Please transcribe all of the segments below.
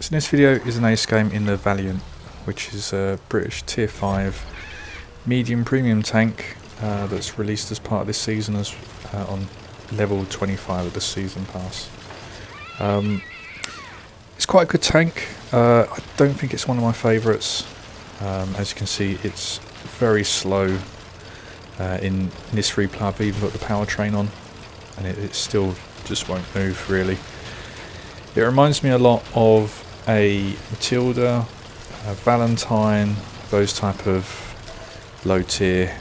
So this video is an ace game in the Valiant, which is a British tier 5 medium premium tank that's released as part of this season as on level 25 of the season pass. It's quite a good tank. I don't think it's one of my favourites. As you can see, it's very slow. In this replay I've even got the powertrain on, and it still just won't move really. It reminds me a lot of a Matilda, a Valentine, those type of low tier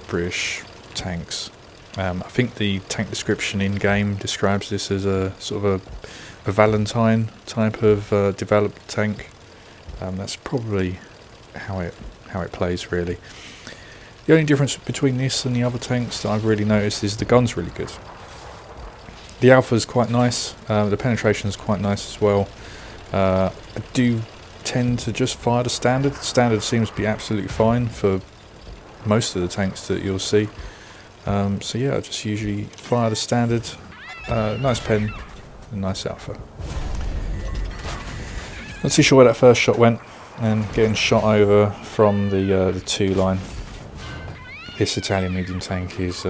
British tanks. I think the tank description in game describes this as a sort of a Valentine type of developed tank. That's probably how it plays really. The only difference between this and the other tanks that I've really noticed is the gun's really good. The alpha is quite nice, the penetration is quite nice as well. I do tend to just fire the standard. The standard seems to be absolutely fine for most of the tanks that you'll see. So yeah, I just usually fire the standard. Nice pen and nice alpha. Not too sure where that first shot went, and getting shot over from the 2 line. This Italian medium tank is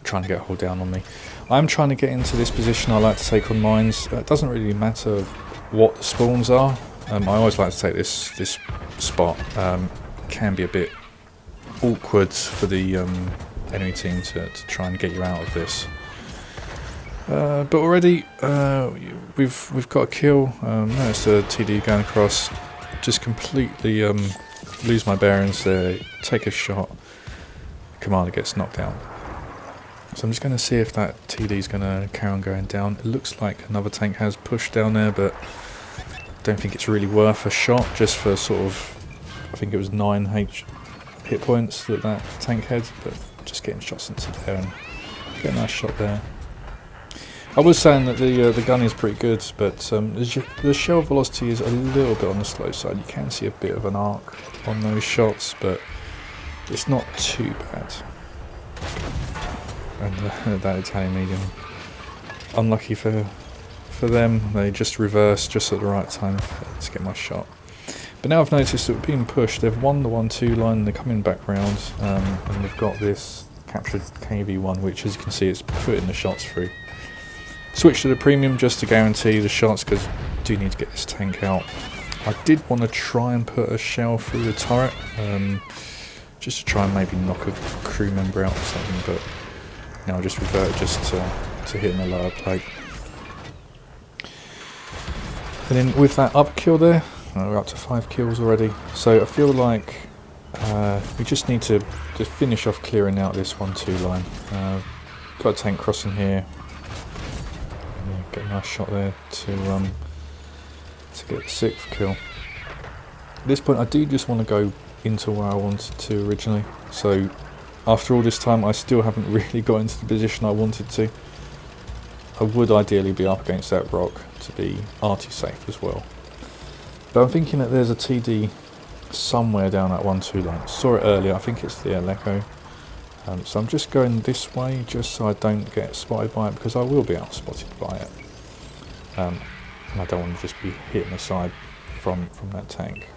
trying to get a hold down on me. I'm trying to get into this position. I like to take on mines. It doesn't really matter what the spawns are. I always like to take this spot. Can be a bit awkward for the enemy team to try and get you out of this. But already we've got a kill. Notice the TD going across. Just completely lose my bearings there. Take a shot. Commander gets knocked down. So I'm just going to see if that TD is going to carry on going down. It looks like another tank has pushed down there, but I don't think it's really worth a shot just for sort of, I think it was 9 hit points that tank had, but just getting shots into there and get a nice shot there. I was saying that the gun is pretty good, but the shell velocity is a little bit on the slow side. You can see a bit of an arc on those shots, but it's not too bad. And that Italian medium, unlucky for them, they just reversed just at the right time to get my shot. But now I've noticed that we're being pushed. They've won the 1-2 line, they're coming back round, and they've got this captured KV1, which, as you can see, it's putting the shots through. Switch to the premium just to guarantee the shots, because I do need to get this tank out. I did want to try and put a shell through the turret, just to try and maybe knock a crew member out or something, but I'll just revert just to hitting the lower plate. And then with that up kill there, we're up to 5 kills already, so I feel like we just need to finish off clearing out this 1-2 line. Got a tank crossing here. Yeah, get a nice shot there to get the 6th kill. At this point I do just want to go into where I wanted to originally, so after all this time I still haven't really got into the position I wanted to. I would ideally be up against that rock to be arty safe as well, but I'm thinking that there's a TD somewhere down that 1-2 line. Saw it earlier, I think it's the Aleco. So I'm just going this way just so I don't get spotted by it, because I will be outspotted by it, and I don't want to just be hitting the side from that tank.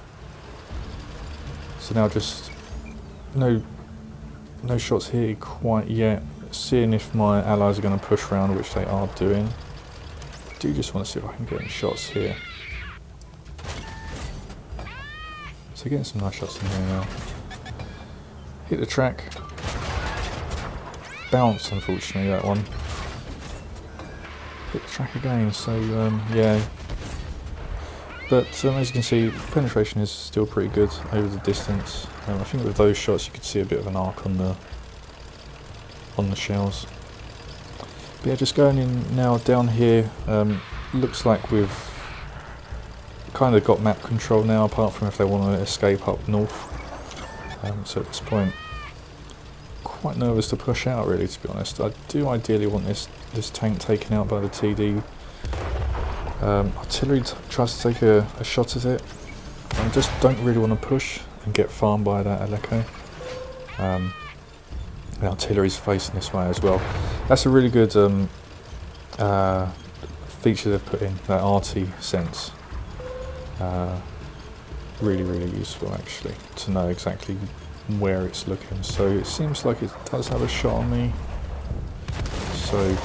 So now just no shots here quite yet. Seeing if my allies are going to push around, which they are doing. I do just want to see if I can get any shots here. So getting some nice shots in here now. Hit the track. Bounce, unfortunately, that one. Hit the track again, so yeah. But as you can see, penetration is still pretty good over the distance. I think with those shots you could see a bit of an arc on the shells. But yeah, just going in now down here, looks like we've kind of got map control now, apart from if they want to escape up north. So at this point, quite nervous to push out really, to be honest. I do ideally want this tank taken out by the TD. Artillery tries to take a shot at it. I just don't really want to push and get farmed by that Aleco. The artillery's facing this way as well. That's a really good feature they've put in, that RT sense. Really, really useful actually to know exactly where it's looking. So it seems like it does have a shot on me. So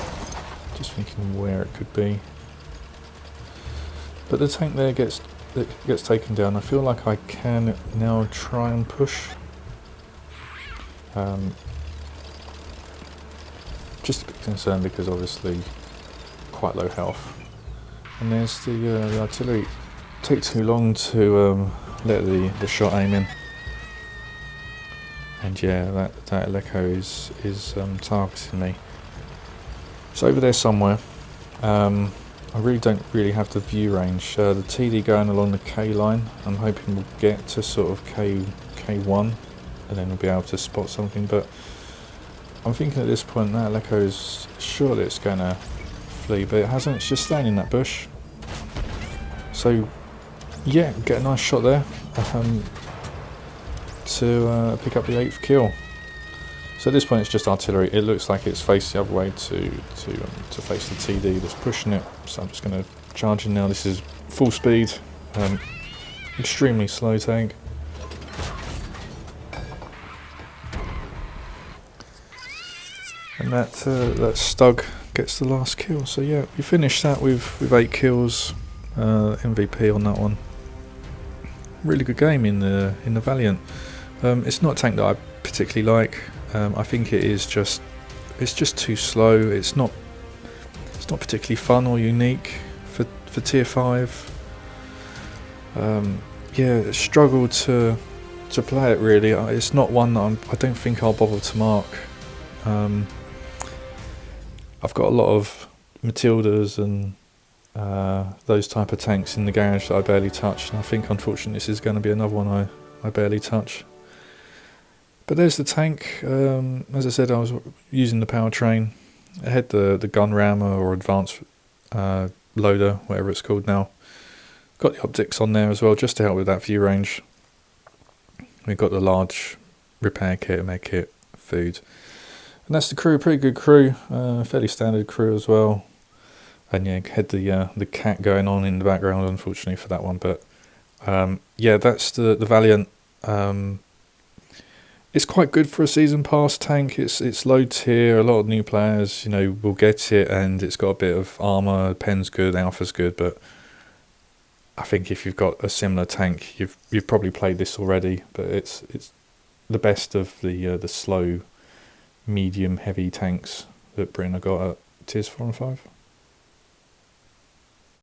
just thinking where it could be. But the tank there gets taken down. I feel like I can now try and push. Just a bit concerned because obviously quite low health. And there's the artillery. Take too long to let the shot aim in. And yeah, that Echo is targeting me. It's over there somewhere. I really don't have the view range. The TD going along the K line. I'm hoping we'll get to sort of K1, and then we'll be able to spot something. But I'm thinking at this point that Echo is surely it's going to flee, but it hasn't. It's just staying in that bush. So yeah, get a nice shot there to pick up the 8th kill. So at this point it's just artillery. It looks like it's faced the other way to face the TD that's pushing it. So I'm just going to charge in now. This is full speed, extremely slow tank. And that Stug gets the last kill. So yeah, we finished that with 8 kills, MVP on that one. Really good game in the Valiant. It's not a tank that I particularly like. I think it's just too slow. It's not particularly fun or unique for tier 5. Yeah, struggle to play it really. It's not one that I don't think I'll bother to mark. I've got a lot of Matildas and those type of tanks in the garage that I barely touch, and I think unfortunately this is going to be another one I barely touch. But there's the tank. As I said, I was using the powertrain. I had the gun rammer or advanced loader, whatever it's called now. Got the optics on there as well, just to help with that view range. We've got the large repair kit, med kit, food. And that's the crew, pretty good crew, fairly standard crew as well. And yeah, had the cat going on in the background, unfortunately for that one. But yeah, that's the Valiant. It's quite good for a season pass tank. It's low tier. A lot of new players, will get it, and it's got a bit of armor. Pen's good, alpha's good, but I think if you've got a similar tank, you've probably played this already. But it's the best of the slow, medium, heavy tanks that Britain have got at tiers 4 and 5.